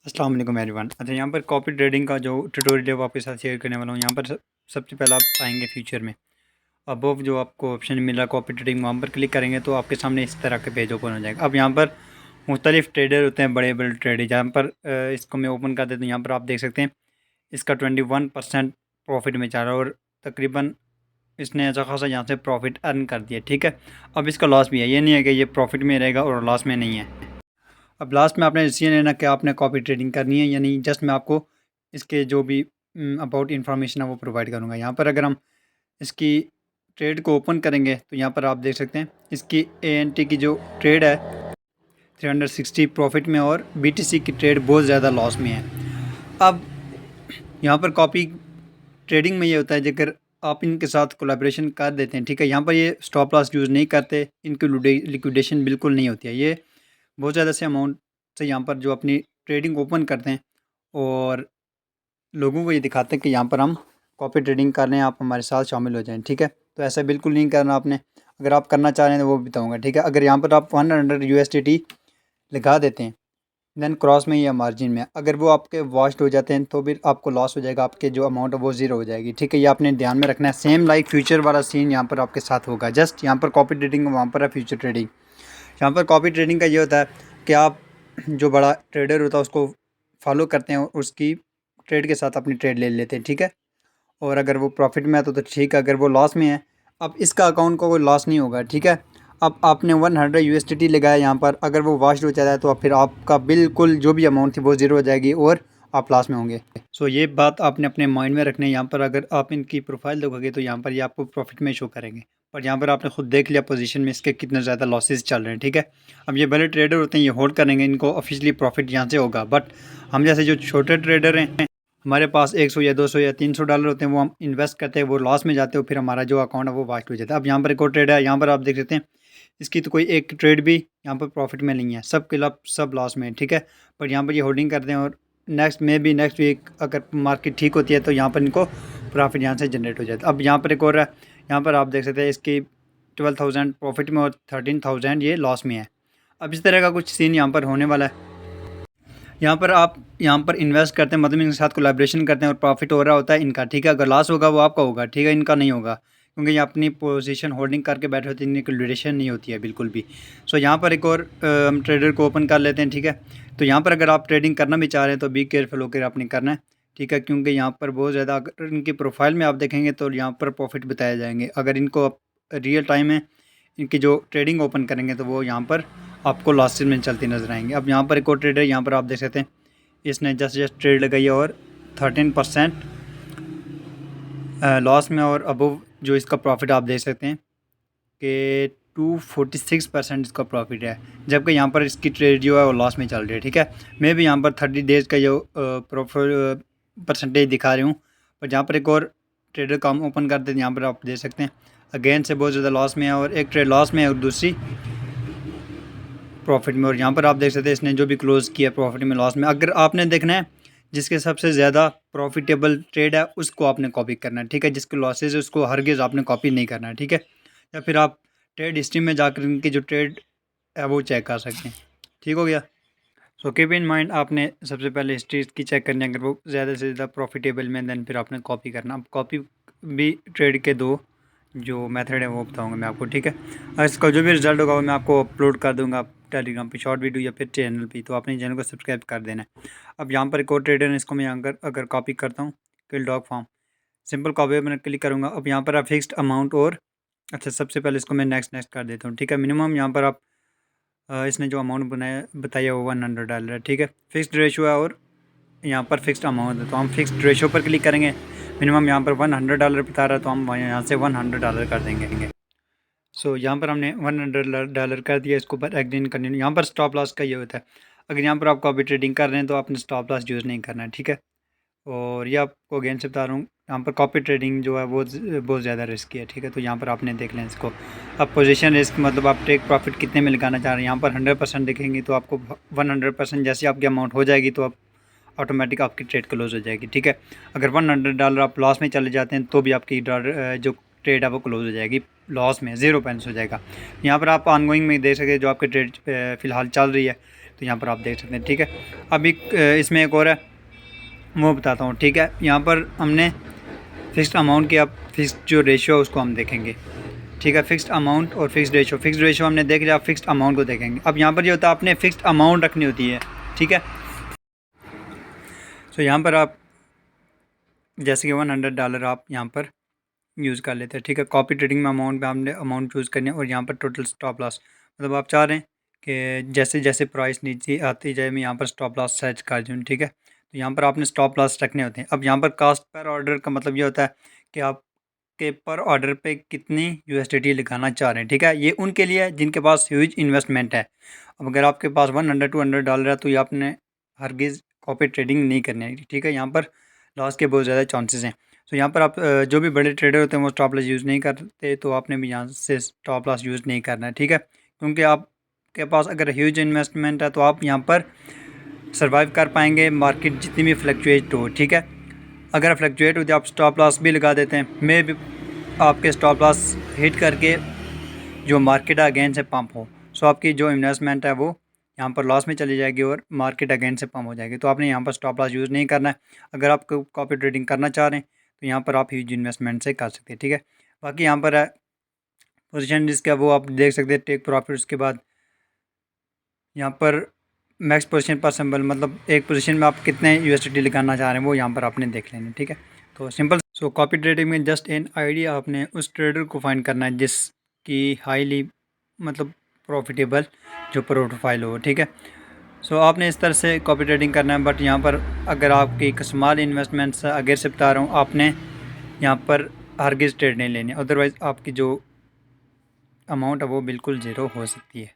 अस्सलाम वालेकुम एवरीवन। अच्छा, यहाँ पर कॉपी ट्रेडिंग का जो ट्यूटोरियल है वो आपके साथ शेयर करने वाला हूँ। यहाँ पर सबसे पहले आप आएंगे फ्यूचर में। अब वो जो आपको ऑप्शन मिल रहा है कॉपी ट्रेडिंग, वहाँ पर क्लिक करेंगे तो आपके सामने इस तरह के पेज ओपन हो जाएगा। अब यहाँ पर मुख्तलिफ ट्रेडर होते हैं, बड़े बड़े ट्रेडर। यहाँ पर इसको मैं ओपन कर देता हूँ। यहाँ पर आप देख सकते हैं इसका 21% प्रॉफिट में जा रहा है और तकरीबन इसने अच्छा खासा यहाँ से प्रॉफिट अर्न कर दिया। ठीक है, अब इसका लॉस भी है, ये नहीं है कि ये प्रॉफिट में रहेगा और लॉस में नहीं है। अब लास्ट में आपने डिसीजन लेना कि आपने कॉपी ट्रेडिंग करनी है या नहीं। जस्ट मैं आपको इसके जो भी अबाउट इंफॉर्मेशन है वो प्रोवाइड करूँगा। यहाँ पर अगर हम इसकी ट्रेड को ओपन करेंगे तो यहाँ पर आप देख सकते हैं इसकी ANT की जो ट्रेड है 360 प्रॉफिट में और BTC की ट्रेड बहुत ज़्यादा लॉस में है। अब यहाँ पर कॉपी ट्रेडिंग में ये होता है अगर आप इनके साथ कोलैबोरेशन कर देते हैं, ठीक है, यहाँ पर ये स्टॉप लॉस यूज़ नहीं करते, इनकी लिक्विडेशन बिल्कुल नहीं होती है। ये बहुत ज़्यादा से अमाउंट से यहाँ पर जो अपनी ट्रेडिंग ओपन करते हैं और लोगों को ये दिखाते हैं कि यहाँ पर हम कॉपी ट्रेडिंग कर रहे हैं, आप हमारे साथ शामिल हो जाएं। ठीक है, तो ऐसा बिल्कुल नहीं करना आपने। अगर आप करना चाह रहे हैं तो वो भी बताऊँगा। ठीक है, अगर यहाँ पर आप 100 USDT लगा देते हैं देन क्रॉस में या मार्जिन में अगर वो आपके वॉश्ड हो जाते हैं तो फिर आपको लॉस हो जाएगा, आपके जो अमाउंट है वो ज़ीरो हो जाएगी। ठीक है, ये आपने ध्यान में रखना है। सेम लाइक फ्यूचर वाला सीन यहाँ पर आपके साथ होगा। जस्ट यहाँ पर कॉपी ट्रेडिंग वहाँ पर है फ्यूचर ट्रेडिंग। यहाँ पर कॉपी ट्रेडिंग का ये होता है कि आप जो बड़ा ट्रेडर होता है उसको फॉलो करते हैं और उसकी ट्रेड के साथ अपनी ट्रेड ले लेते हैं। ठीक है, और अगर वो प्रॉफिट में है तो ठीक है, अगर वो लॉस में है अब इसका अकाउंट को कोई लॉस नहीं होगा। ठीक है, अब आपने 100 USDT लगाया यहाँ पर, अगर वो वॉश हो जाता है तो फिर आपका बिल्कुल जो भी अमाउंट थी वो ज़ीरो हो जाएगी और आप लॉस में होंगे। सो ये बात आपने अपने माइंड में रखनी है। यहाँ पर अगर आप इनकी प्रोफाइल देखोगे तो यहाँ पर ये आपको प्रॉफिट में शो करेंगे, पर यहाँ पर आपने खुद देख लिया पोजीशन में इसके कितने ज़्यादा लॉसेस चल रहे हैं। ठीक है, अब ये बड़े ट्रेडर होते हैं, ये होल्ड करेंगे, इनको ऑफिशियली प्रॉफिट यहाँ से होगा। बट हम जैसे जो छोटे ट्रेडर हैं, हमारे पास 100 या 200 या 300 डॉलर होते हैं, वो हम इन्वेस्ट करते हैं, वो लॉस में जाते हो, फिर हमारा जो अकाउंट है वो वास्ट हो जाता है। अब यहाँ पर एक और ट्रेड है, यहाँ पर आप देख सकते हैं इसकी तो कोई एक ट्रेड भी यहाँ पर प्रॉफिट में नहीं है, सब के सब लॉस में है। ठीक है, पर यहाँ पर ये होल्डिंग करते हैं और नेक्स्ट वीक अगर मार्केट ठीक होती है तो यहाँ पर इनको प्रॉफिट यहाँ से जनरेट हो जाता है। अब यहाँ पर एक और है, यहाँ पर आप देख सकते हैं इसकी 12,000 प्रॉफिट में और 13,000 ये लॉस में है। अब इस तरह का कुछ सीन यहाँ पर होने वाला है। यहाँ पर आप यहाँ पर इन्वेस्ट करते हैं, मतलब इनके साथ कोलैबोरेशन करते हैं और प्रॉफिट हो रहा होता है इनका। ठीक है, अगर लॉस होगा वो आपका होगा। ठीक है, इनका नहीं होगा क्योंकि ये अपनी पोजीशन होल्डिंग करके बैठे होते हैं, इनकी ड्यूरेशन नहीं होती है बिल्कुल भी। सो यहाँ पर एक और हम ट्रेडर को ओपन कर लेते हैं। ठीक है, तो यहाँ पर अगर आप ट्रेडिंग करना भी चाह रहे हैं तो बी केयरफुल होकर आपने करना है। ठीक है, क्योंकि यहाँ पर बहुत ज़्यादा अगर इनकी प्रोफाइल में आप देखेंगे तो यहाँ पर प्रॉफिट बताए जाएंगे। अगर इनको रियल टाइम में इनकी जो ट्रेडिंग ओपन करेंगे तो वो यहाँ पर आपको लॉसेस में चलती नजर आएंगे। अब यहाँ पर एक और ट्रेडर, यहाँ पर आप देख सकते हैं इसने जस्ट ट्रेड लगाई है और 13% लॉस में, और अबव जो इसका प्रॉफिट आप देख सकते हैं कि 246% इसका प्रॉफिट है, जबकि यहाँ पर इसकी ट्रेड जो है वो लॉस में चल रही है। ठीक है, मैं भी यहाँ पर 30 डेज़ का जो प्रॉफिट परसेंटेज दिखा रही हूँ, पर जहाँ पर एक और ट्रेडर का हम ओपन करते हैं यहाँ पर आप देख सकते हैं अगेन से बहुत ज़्यादा लॉस में है, और एक ट्रेड लॉस में है और दूसरी प्रॉफिट में। और यहाँ पर आप देख सकते हैं इसने जो भी क्लोज़ किया प्रॉफिट में लॉस में। अगर आपने देखना है जिसके सबसे ज़्यादा प्रॉफिटेबल ट्रेड है उसको आपने कॉपी करना है। ठीक है, जिसके लॉसेज है उसको हरगिज़ आपने कॉपी नहीं करना है। ठीक है, या फिर आप ट्रेड हिस्ट्री में जाकर इनकी जो ट्रेड है वो चेक कर सकते हैं। ठीक हो गया। सो कीप इन माइंड आपने सबसे पहले हिस्ट्री की चेक करनी है, अगर वो ज़्यादा से ज़्यादा प्रॉफिटेबल में, देन फिर आपने कॉपी करना। अब कॉपी भी ट्रेड के दो जो मेथड है वो बताऊंगा मैं आपको। ठीक है, और इसका जो भी रिजल्ट होगा वो मैं आपको अपलोड कर दूंगा टेलीग्राम पे शॉर्ट वीडियो या फिर चैनल पे, तो आपने चैनल को सब्सक्राइब कर देना है। अब यहाँ पर एक और ट्रेडर है, इसको मैं यहाँ अगर कॉपी करता हूँ किल डॉग फार्म, सिंपल कॉपी पर क्लिक करूँगा। अब यहाँ पर आप फिक्स्ड अमाउंट और अच्छा सबसे पहले इसको मैं नेक्स्ट कर देता हूँ। ठीक है, मिनिमम यहाँ पर आप इसने जो अमाउंट बताया वो $100 है। ठीक है, फिक्स्ड रेशो है और यहाँ पर फिक्स्ड अमाउंट है, तो हम फिक्स्ड रेशो पर क्लिक करेंगे। मिनिमम यहाँ पर $100 बता रहा है तो हम यहाँ से $100 कर देंगे। सो यहाँ पर हमने $100 कर दिया, इसको ऊपर एग्रीन करने। यहाँ पर स्टॉप लॉस का ये होता है, अगर यहाँ पर आप कॉपी ट्रेडिंग कर रहे हैं तो आपने स्टॉप लॉस यूज़ नहीं करना है। ठीक है, और ये आपको अगेन से बता रहा हूँ यहाँ पर कॉपी ट्रेडिंग जो है वो बहुत ज़्यादा रिस्की है। ठीक है, तो यहाँ पर आपने देख लें इसको। अब पोजीशन रिस्क मतलब आप टेक प्रॉफिट कितने में लगाना चाह रहे हैं, यहाँ पर 100% देखेंगे तो आपको 100% जैसी आपकी अमाउंट हो जाएगी तो आप ऑटोमेटिक आपकी ट्रेड क्लोज हो जाएगी। ठीक है, अगर $100 आप लॉस में चले जाते हैं तो भी आपकी जो ट्रेड है वो क्लोज हो जाएगी, लॉस में 0 बैलेंस हो जाएगा। यहाँ पर आप ऑनगोइंग में देख सकते हैं जो आपकी ट्रेड फ़िलहाल चल रही है, तो यहाँ पर आप देख सकते हैं, ठीक है। अभी इसमें एक और है, वो बताता हूँ, ठीक है। यहाँ पर हमने फ़िक्स्ड अमाउंट की, अब फिक्स्ड जो रेशियो है उसको हम देखेंगे, ठीक है। फ़िक्स्ड अमाउंट और फिक्स्ड रेशियो हमने देख लिया, फ़िक्स्ड अमाउंट को देखेंगे। अब यहाँ पर ये होता है आपने फ़िक्स्ड अमाउंट रखनी होती है, ठीक है। सो यहाँ पर आप जैसे कि $100 आप यहाँ पर यूज़ कर लेते हैं, ठीक है। कॉपी ट्रेडिंग में अमाउंट पे हमने अमाउंट चूज़ करनी है, और यहाँ पर टोटल स्टॉप लॉस, मतलब आप चाह रहे हैं कि जैसे जैसे प्राइस नीचे आती जाए मैं यहाँ पर स्टॉप लॉस सेट कर दूँ, ठीक है। तो यहाँ पर आपने स्टॉप लॉस रखने होते हैं। अब यहाँ पर कास्ट पर ऑर्डर का मतलब ये होता है कि आप के पर ऑर्डर पे कितनी यूएसडीटी लगाना चाह रहे हैं, ठीक है। ये उनके लिए है जिनके पास ह्यूज इन्वेस्टमेंट है। अब अगर आपके पास $100-200 है तो ये आपने हरगिज़ कॉपी ट्रेडिंग नहीं करनी है, ठीक है। यहाँ पर लॉस के बहुत ज़्यादा चांसेस हैं। तो यहाँ पर आप जो भी बड़े ट्रेडर होते हैं वो स्टॉप लॉस यूज़ नहीं करते, तो आपने भी यहाँ से स्टॉप लॉस यूज़ नहीं करना है, ठीक है। क्योंकि आपके पास अगर ह्यूज इन्वेस्टमेंट है तो आप यहाँ पर सर्वाइव कर पाएंगे मार्केट जितनी भी फ्लक्चुएट हो, ठीक है। अगर फ्लक्चुएट होती है आप स्टॉप लॉस भी लगा देते हैं, मे भी आपके स्टॉप लॉस हिट करके जो मार्केट अगेन से पंप हो, सो आपकी जो इन्वेस्टमेंट है वो यहाँ पर लॉस में चली जाएगी और मार्केट अगेन से पंप हो जाएगी। तो आपने यहाँ पर स्टॉप लॉस यूज़ नहीं करना है। अगर आप कॉपी ट्रेडिंग करना चाह रहे हैं तो यहाँ पर आप ह्यूज इन्वेस्टमेंट से कर सकते हैं, ठीक है। बाकी यहाँ पर है पोजीशन रिस्क है, वो आप देख सकते हैं। टेक प्रॉफिट के बाद यहाँ पर मैक्स पोजीशन पर सिंबल, मतलब एक पोजीशन में आप कितने यूएसडीटी लगाना चाह रहे हैं वो यहाँ पर आपने देख लेना, ठीक है। तो सिंपल। सो कॉपी ट्रेडिंग में जस्ट एन आइडिया, आपने उस ट्रेडर को फाइंड करना है जिसकी हाईली मतलब प्रॉफिटेबल जो प्रोफाइल हो, ठीक है। सो आपने इस तरह से कॉपी ट्रेडिंग करना है। बट यहाँ पर अगर आपकी एक स्मॉल इन्वेस्टमेंट्स आगे से बता रहा हूँ, आपने यहाँ पर हरगिज़ ट्रेड नहीं लेनी, अदरवाइज़ आपकी जो अमाउंट है वो बिल्कुल ज़ीरो हो सकती है।